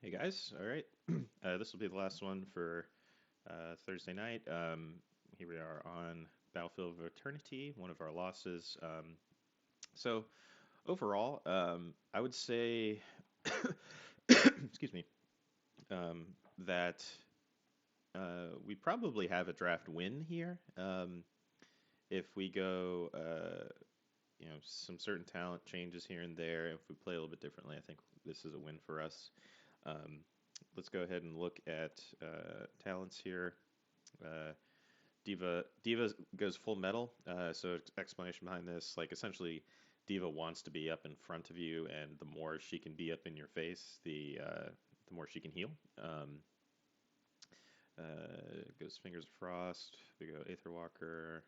Hey guys, all right. This will be the last one for Thursday night. Here we are on Battlefield of Eternity, one of our losses. So overall, I would say, excuse me, that we probably have a draft win here. If we go, some certain talent changes here and there, if we play a little bit differently, I think this is a win for us. Um, let's go ahead and look at talents here. Diva goes full metal. So explanation behind this, like essentially, Diva wants to be up in front of you, and the more she can be up in your face, the more she can heal. Goes Fingers of Frost. We go Aether Walker,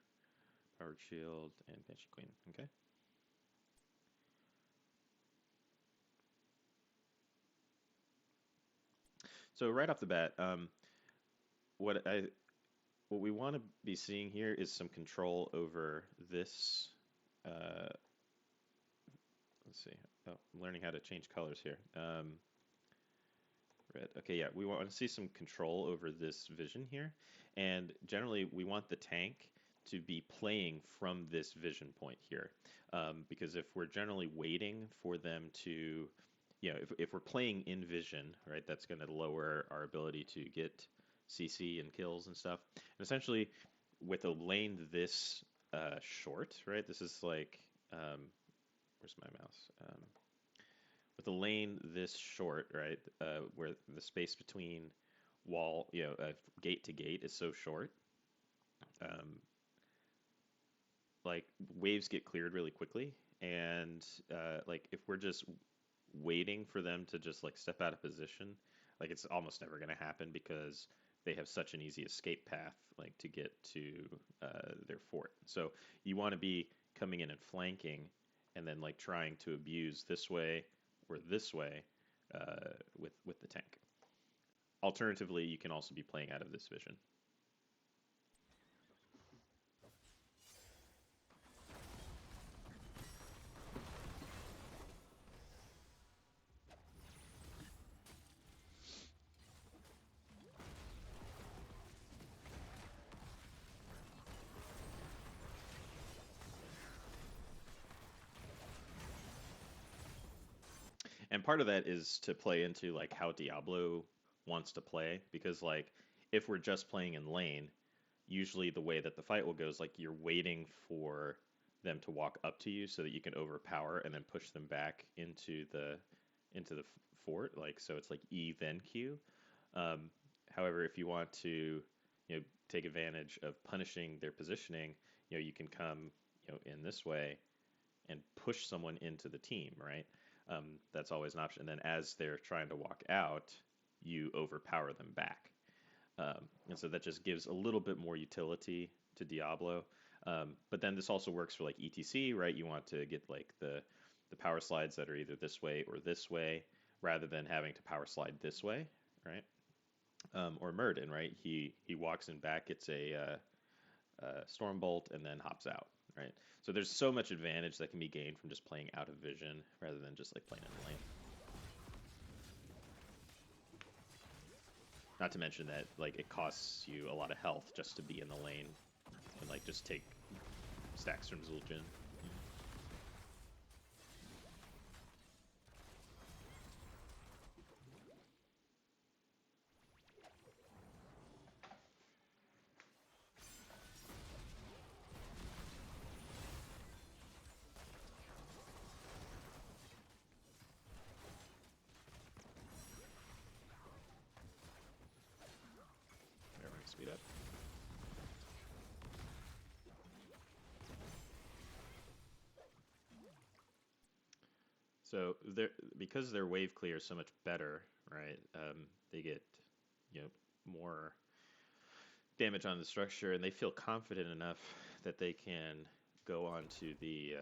Powered Shield, and Banshee Queen. Okay. So right off the bat, what I what we want to be seeing here is some control over this. Uh, let's see. Oh, I'm learning how to change colors here. Red. Okay, yeah, we want to see some control over this vision here, and generally we want the tank to be playing from this vision point here, because if we're generally waiting for them to, if we're playing in vision, right, that's going to lower our ability to get CC and kills and stuff. And essentially, with a lane this short, right, this is like, where's my mouse? With a lane this short, right, where the space between gate to gate is so short, like waves get cleared really quickly, and like if we're just waiting for them to just like step out of position, like it's almost never going to happen because they have such an easy escape path, like to get to their fort. So you want to be coming in and flanking, and then like trying to abuse this way or this way with the tank. Alternatively, you can also be playing out of this vision. And part of that is to play into like how Diablo wants to play, because like if we're just playing in lane, usually the way that the fight will go is like you're waiting for them to walk up to you so that you can overpower and then push them back into the fort. Like so, it's like E then Q. Um, However, if you want to, take advantage of punishing their positioning, you can come, in this way and push someone into the team, right? That's always an option. And then as they're trying to walk out, you overpower them back. And so that just gives a little bit more utility to Diablo. But then this also works for like ETC, right? You want to get like the power slides that are either this way or this way, rather than having to power slide this way, right? Or Murden, right? He walks in back, gets a Stormbolt, and then hops out, right? So there's so much advantage that can be gained from just playing out of vision rather than just like playing in the lane. Not to mention that like it costs you a lot of health just to be in the lane and like just take stacks from Zul'jin. Everyone speed up. So because their wave clear is so much better, right? They get more damage on the structure, and they feel confident enough that they can go onto the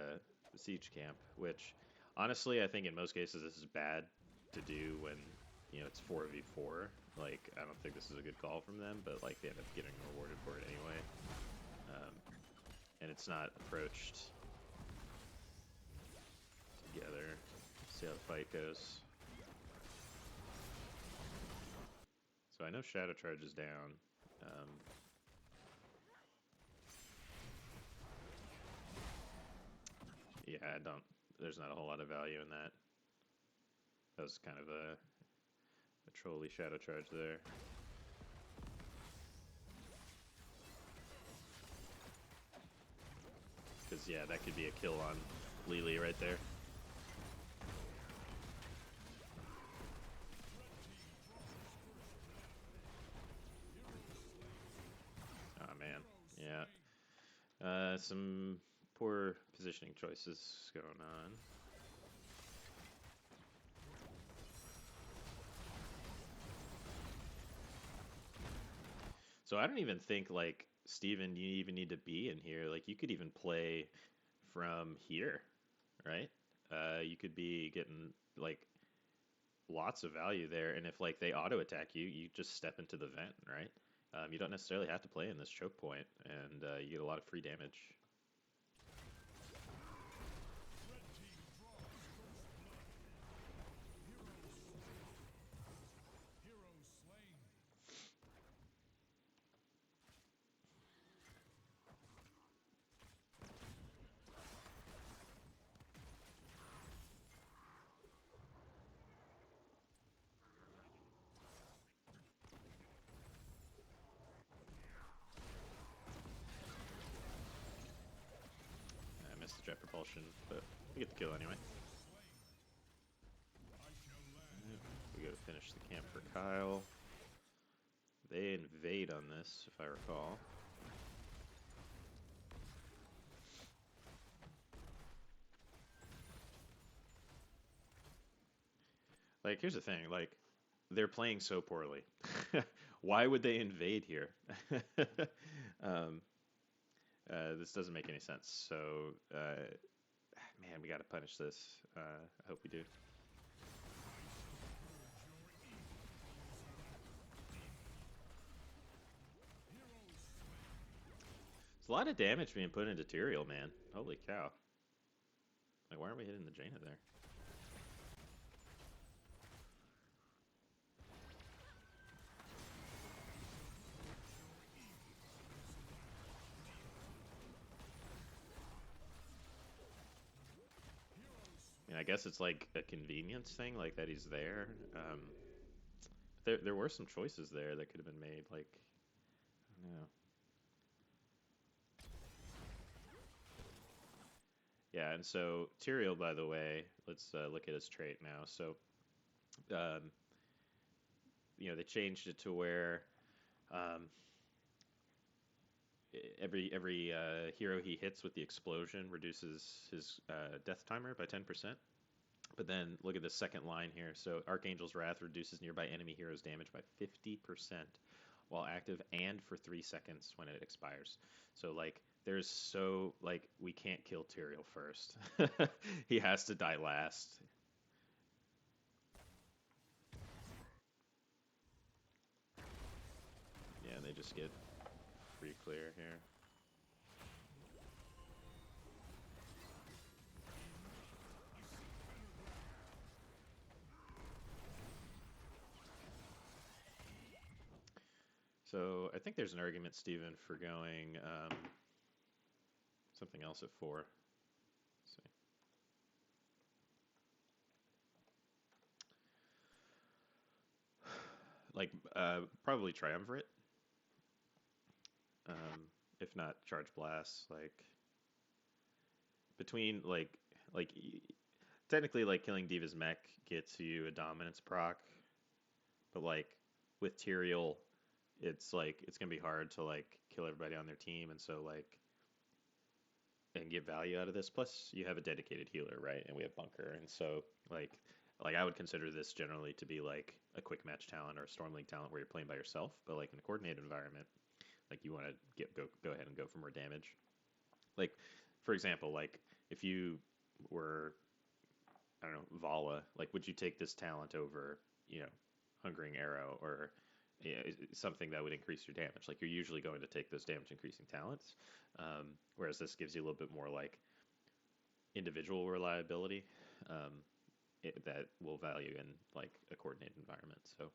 siege camp. Which, honestly, I think in most cases this is bad to do when it's 4v4. Like I don't think this is a good call from them, but like they end up getting rewarded for it anyway. And it's not approached together. See how the fight goes. So I know Shadow Charge is down. Um, yeah, I don't. There's not a whole lot of value in that. That was kind of a trolly Shadow Charge there. Because, yeah, that could be a kill on Lily right there. Oh, man. Yeah. Some poor positioning choices going on. So I don't even think, like, Steven, you even need to be in here. Like, you could even play from here, right? You could be getting, like, lots of value there, and if, like, they auto-attack you, you just step into the vent, right? You don't necessarily have to play in this choke point, and you get a lot of free damage. I missed the jet propulsion, but we get the kill anyway. We go to finish the camp for Kyle. They invade on this, if I recall. Like, here's the thing, like, they're playing so poorly. Why would they invade here? um, this doesn't make any sense. So, man, we got to punish this. I hope we do. There's a lot of damage being put into Tyrael, man. Holy cow. Like, why aren't we hitting the Jaina there? I mean, I guess it's like a convenience thing, like that he's there. There were some choices there that could have been made, like, I don't know. Yeah, and so Tyrael, by the way, let's look at his trait now. So, um, they changed it to where um, every hero he hits with the explosion reduces his death timer by 10%. But then look at the second line here. So Archangel's Wrath reduces nearby enemy heroes' damage by 50% while active and for 3 seconds when it expires. So like we can't kill Tyrael first. He has to die last. Yeah, they just get free clear here. So I think there's an argument, Steven, for going something else at 4. Let's see. Like probably Triumvirate. If not Charge Blast, like between like technically like killing Diva's mech gets you a dominance proc, but like with Tyrael, it's like it's gonna be hard to like kill everybody on their team, and so like and get value out of this. Plus, you have a dedicated healer, right? And we have Bunker, and so like I would consider this generally to be like a quick match talent or a Storm League talent where you're playing by yourself, but like in a coordinated environment, like you want to go ahead and go for more damage. Like for example, like if you were I don't know Vala, like would you take this talent over Hungering Arrow or something that would increase your damage? Like you're usually going to take those damage increasing talents, whereas this gives you a little bit more like individual reliability. That will value in like a coordinated environment. So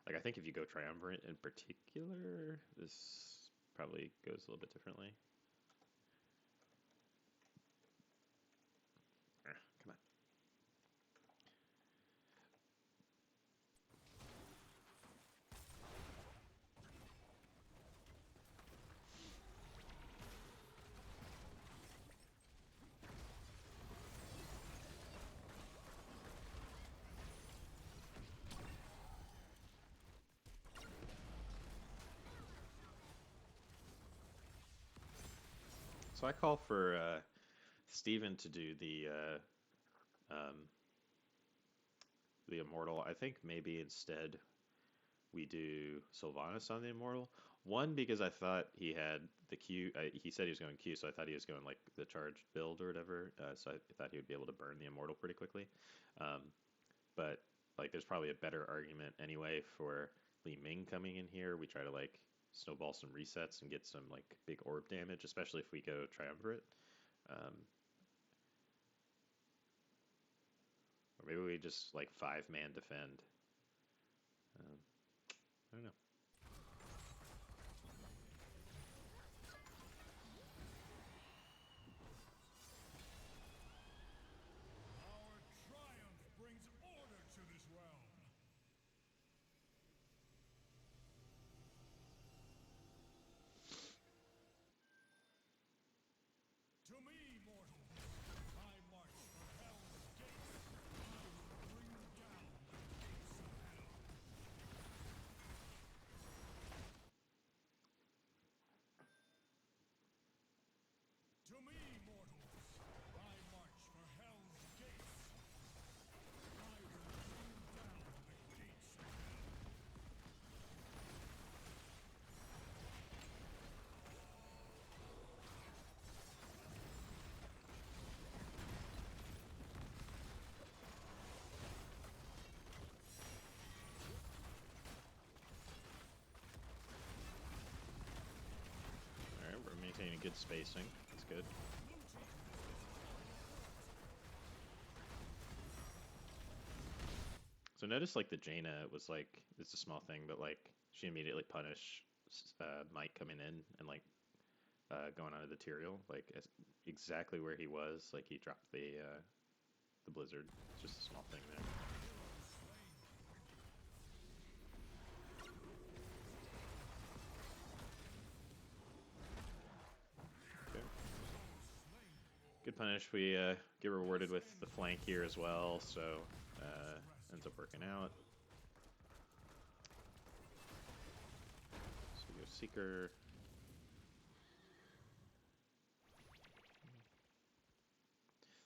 Like I think if you go triumvirate in particular, this probably goes a little bit differently. Come on. So I call for Steven to do the immortal. I think maybe instead we do Sylvanas on the immortal. One because I thought he had the Q. He said he was going Q, so I thought he was going like the charged build or whatever. So I thought he would be able to burn the immortal pretty quickly. Um, but like, there's probably a better argument anyway for Li Ming coming in here. We try to like snowball some resets and get some like big orb damage, especially if we go triumvirate. Um, or maybe we just like 5-man defend. Um, I don't know. Our triumph brings order to this realm. To me, mortal, I march for hell's gates. I will bring down the gates of hell. To me, mortals, I march for hell's gates. I will bring down the gates of hell. All right, we're maintaining good spacing. That's good. So notice like the Jaina was like, it's a small thing, but like she immediately punished Mike coming in and like going onto the Tyrael, like exactly where he was. Like he dropped the blizzard. It's just a small thing there. Okay. Good punish. We get rewarded with the flank here as well, so ends up working out. So we go Seeker.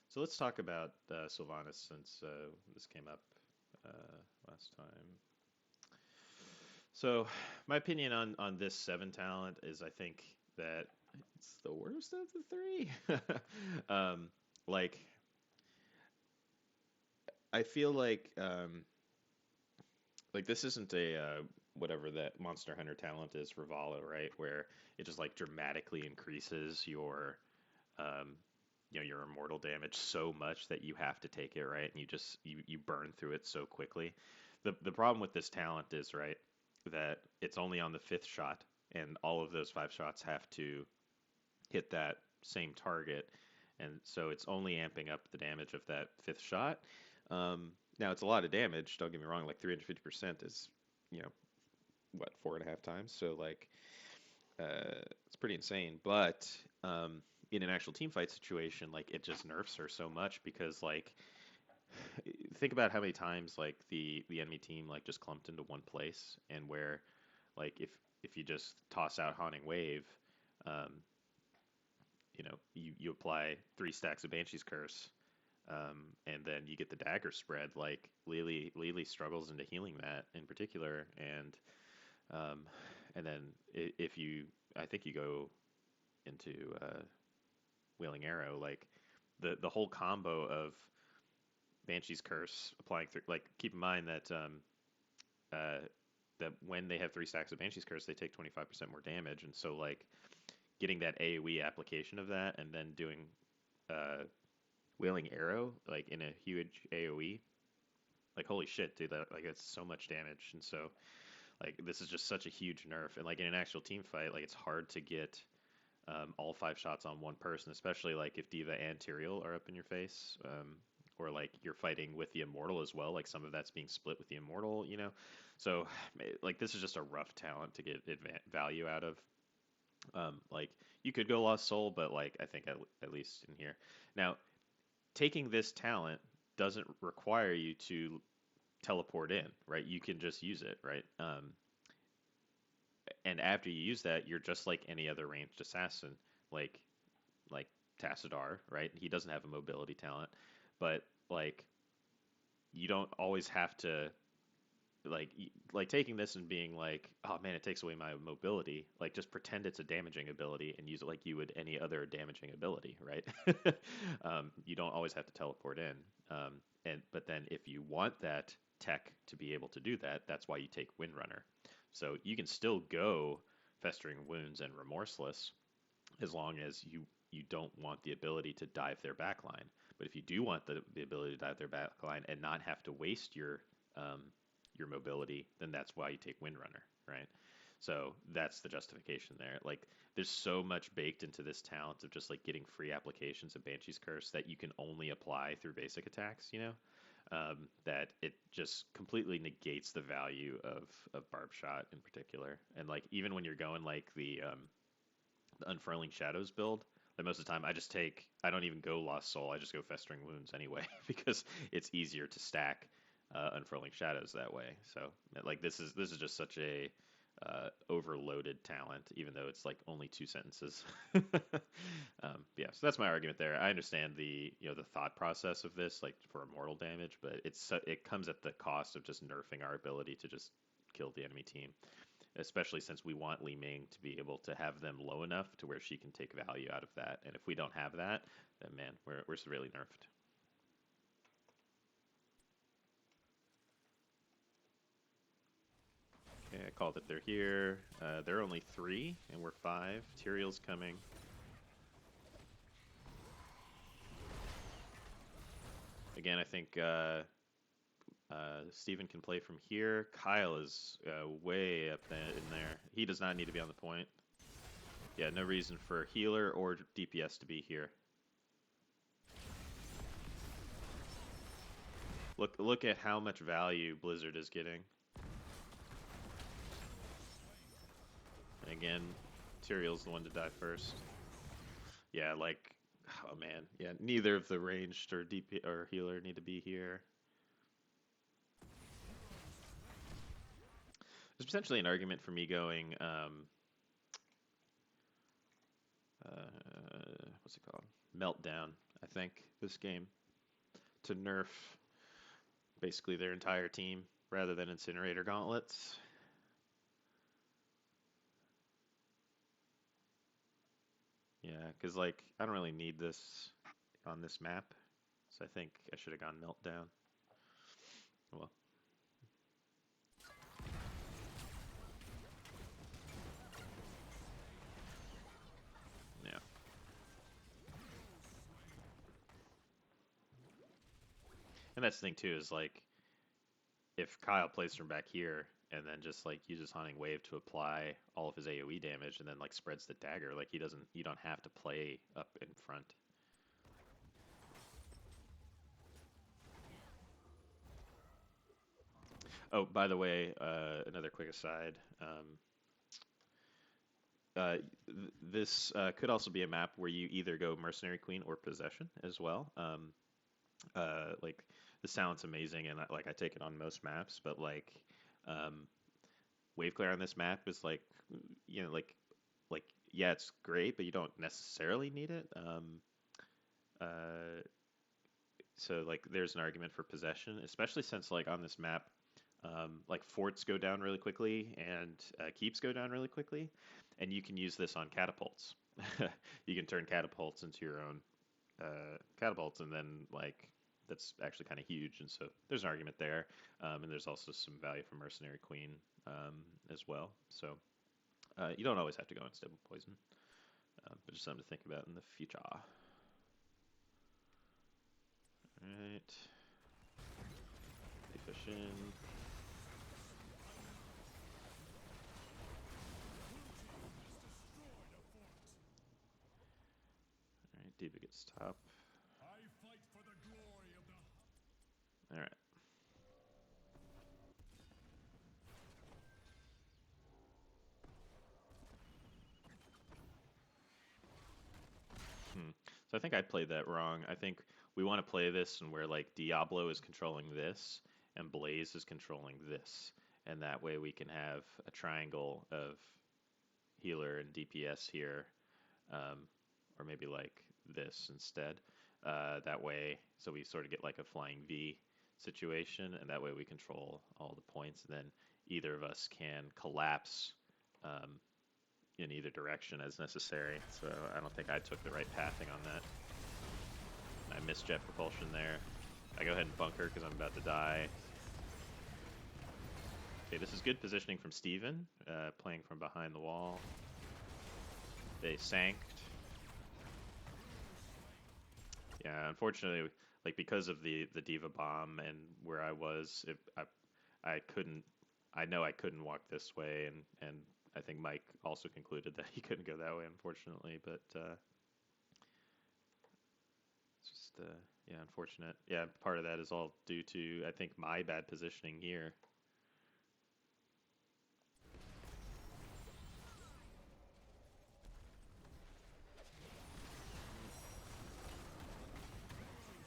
So let's talk about Sylvanas since this came up last time. So my opinion on this 7 talent is I think that it's the worst of the 3. Like I feel like this isn't a whatever that Monster Hunter talent is for Vala, right? Where it just like dramatically increases your um, your immortal damage so much that you have to take it, right? And you burn through it so quickly. The problem with this talent is, right, that it's only on the 5th shot, and all of those 5 shots have to hit that same target, and so it's only amping up the damage of that 5th shot. Now it's a lot of damage. Don't get me wrong. Like 350% is, you know, what, 4.5 times. So like, it's pretty insane. But in an actual team fight situation, like it just nerfs her so much because like, think about how many times like the enemy team like just clumped into one place, and where like if you just toss out Haunting Wave, um, you apply 3 stacks of Banshee's Curse, and then you get the dagger spread. Like Lily struggles into healing that in particular, um, and then if you, I think you go into Wailing Arrow, like the whole combo of Banshee's Curse applying through. Like keep in mind uh, that when they have 3 stacks of Banshee's Curse, they take 25% more damage, and so like getting that AoE application of that, and then doing uh, Wailing Arrow like in a huge AoE, like holy shit, dude, that like that's so much damage. And so Like this is just such a huge nerf, and like in an actual team fight, like it's hard to get all 5 shots on one person, especially like if Diva and Tyrael are up in your face, or like you're fighting with the Immortal as well. Like some of that's being split with the Immortal, you know. So like this is just a rough talent to get value out of. Like you could go Lost Soul, but like I think at least in here now, taking this talent doesn't require you to teleport in, right? You can just use it, right? And after you use that, you're just like any other ranged assassin, like like Tassadar, right? He doesn't have a mobility talent, but like you don't always have to like like taking this and being like, oh man, it takes away my mobility. Like just pretend it's a damaging ability and use it like you would any other damaging ability, right? You don't always have to teleport in. And but then if you want that tech to be able to do that, that's why you take Windrunner. So you can still go Festering Wounds and Remorseless as long as you don't want the ability to dive their backline. But if you do want the ability to dive their backline and not have to waste um, your mobility, then that's why you take Windrunner, right? So that's the justification there. Like there's so much baked into this talent of just like getting free applications of Banshee's Curse that you can only apply through basic attacks, you know, that it just completely negates the value of Barb Shot in particular. And like even when you're going like the Unfurling Shadows build, like most of the time I don't even go Lost Soul, I just go Festering Wounds anyway because it's easier to stack Unfurling Shadows that way. So like this is just such a overloaded talent, even though it's like only 2 sentences. Yeah, so that's my argument there. I understand the thought process of this, like for immortal damage, but it comes at the cost of just nerfing our ability to just kill the enemy team, especially since we want Li Ming to be able to have them low enough to where she can take value out of that. And if we don't have that, then man, we're severely nerfed. Okay, I called it. They're here. They're only 3, and we're 5. Tyrael's coming. Again, I think Steven can play from here. Kyle is way up in there. He does not need to be on the point. Yeah, no reason for healer or DPS to be here. Look at how much value Blizzard is getting. And again, Tyrael's the one to die first. Yeah, like, oh man, yeah, neither of the ranged or DP or healer need to be here. There's potentially an argument for me going, what's it called? Meltdown, I think, this game, to nerf basically their entire team rather than Incinerator Gauntlets. Yeah, because like I don't really need this on this map, so I think I should have gone Meltdown. Well, yeah. And that's the thing too, is like if Kyle plays from back here and then just like uses Haunting Wave to apply all of his AoE damage and then like spreads the dagger, like you don't have to play up in front. Oh, by the way, another quick aside. This could also be a map where you either go Mercenary Queen or Possession as well. Like this sounds amazing, and like I take it on most maps, but like Wave Clear on this map is like, like yeah, it's great, but you don't necessarily need it. Uh, so like there's an argument for Possession, especially since like on this map, like forts go down really quickly and keeps go down really quickly, and you can use this on catapults. You can turn catapults into your own catapults, and then like that's actually kind of huge. And so there's an argument there, and there's also some value from Mercenary Queen as well. So you don't always have to go Unstable Poison, but just something to think about in the future. All right, push in. D.Va gets top. I fight for the glory of the... All right. So I think I played that wrong. I think we want to play this and where like Diablo is controlling this and Blaze is controlling this, and that way we can have a triangle of healer and DPS here, um, or maybe like this instead. That way, so we sort of get like a flying V situation, and that way we control all the points, and then either of us can collapse in either direction as necessary. So I don't think I took the right pathing on that. I missed jet propulsion there. I go ahead and bunker because I'm about to die. Okay, this is good positioning from Steven, playing from behind the wall. They sanked. Yeah, unfortunately, like because of the D.Va bomb and where I was, I couldn't. I know I couldn't walk this way, and I think Mike also concluded that he couldn't go that way, unfortunately. But it's just yeah, unfortunate. Yeah, part of that is all due to I think my bad positioning here.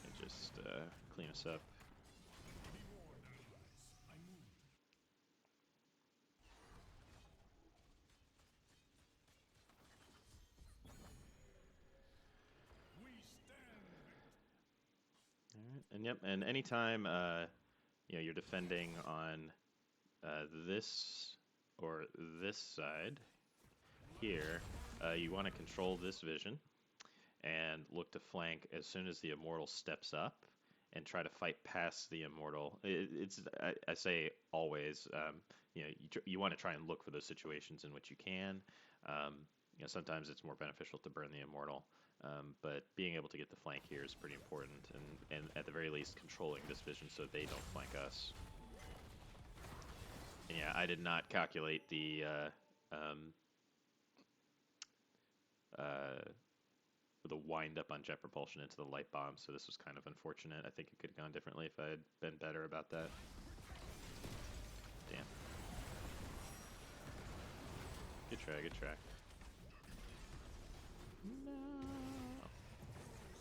And just clean us up. I moved. We stand. All right, and yep, and anytime you know you're defending on this or this side here, you want to control this vision and look to flank as soon as the immortal steps up and try to fight past the immortal. I say always, you know, you want to try and look for those situations in which you can. You know, sometimes it's more beneficial to burn the immortal, but being able to get the flank here is pretty important, and at the very least controlling this vision so they don't flank us. And yeah, I did not calculate the wind up on jet propulsion into the light bomb, so this was kind of unfortunate. I think it could have gone differently if I had been better about that. Damn. Good try, good try. No.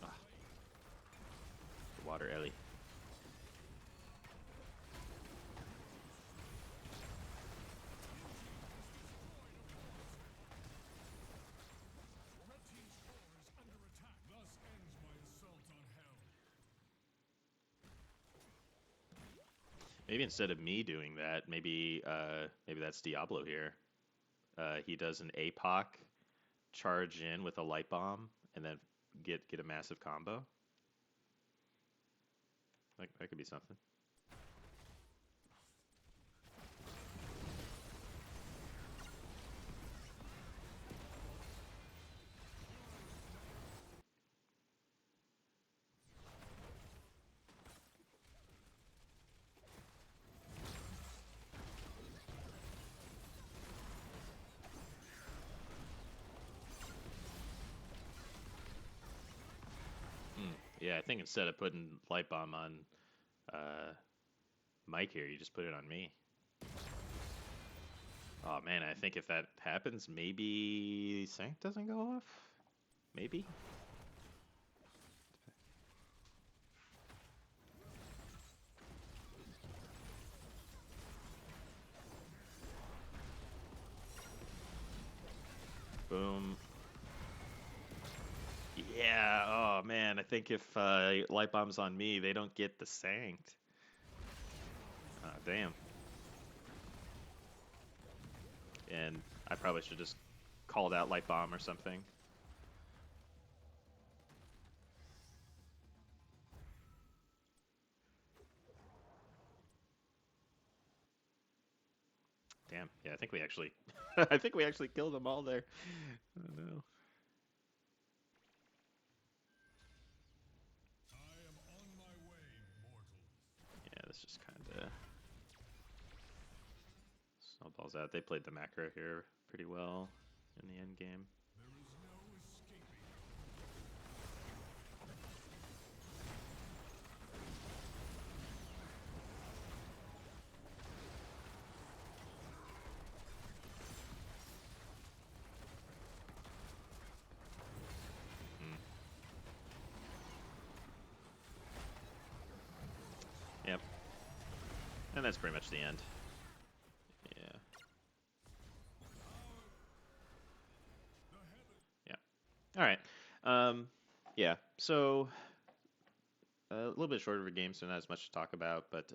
Ah. The water Ellie. Red team's core is under attack. Thus ends my assault on hell. Maybe instead of me doing that, maybe maybe that's Diablo here. He does an APOC, charge in with a light bomb, and then get a massive combo. Like that could be something. Yeah, I think instead of putting light bomb on Mike here, you just put it on me. Oh man, I think if that happens, maybe Sank doesn't go off. Maybe. Boom. Yeah. Oh man, I think if light bomb's on me, they don't get the Sankt. Damn. And I probably should just called out light bomb or something. Damn. Yeah, I think we actually, I think we actually killed them all there. Oh no. I am on my way, mortals. Yeah, this just kind of snowballs out. They played the macro here pretty well in the end game. There is no escaping. And that's pretty much the end. Yeah. Yeah. All right. Yeah. So a little bit shorter of a game, so not as much to talk about, but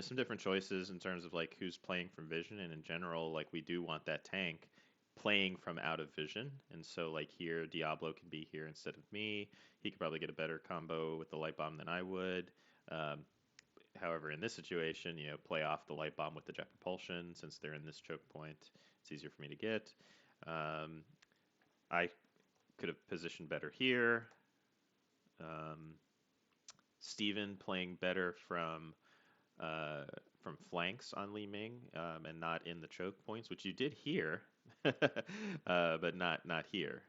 some different choices in terms of like who's playing from vision, and in general, like we do want that tank playing from out of vision, and so like here, Diablo can be here instead of me. He could probably get a better combo with the light bomb than I would. Um, However, in this situation, play off the light bomb with the jet propulsion since they're in this choke point. It's easier for me to get. Um, I could have positioned better here. Um, Steven playing better from flanks on Li Ming and not in the choke points, which you did here, but not here.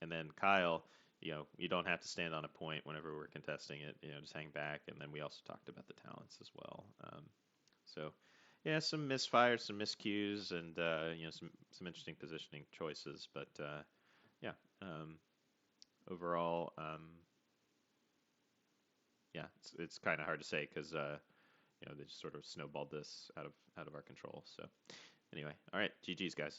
And then Kyle, you don't have to stand on a point whenever we're contesting it. Just hang back. And then we also talked about the talents as well. So yeah, some misfires, some miscues, and some interesting positioning choices. But yeah, overall, yeah, it's kind of hard to say because they just sort of snowballed this out of our control. So anyway, all right, GG's guys.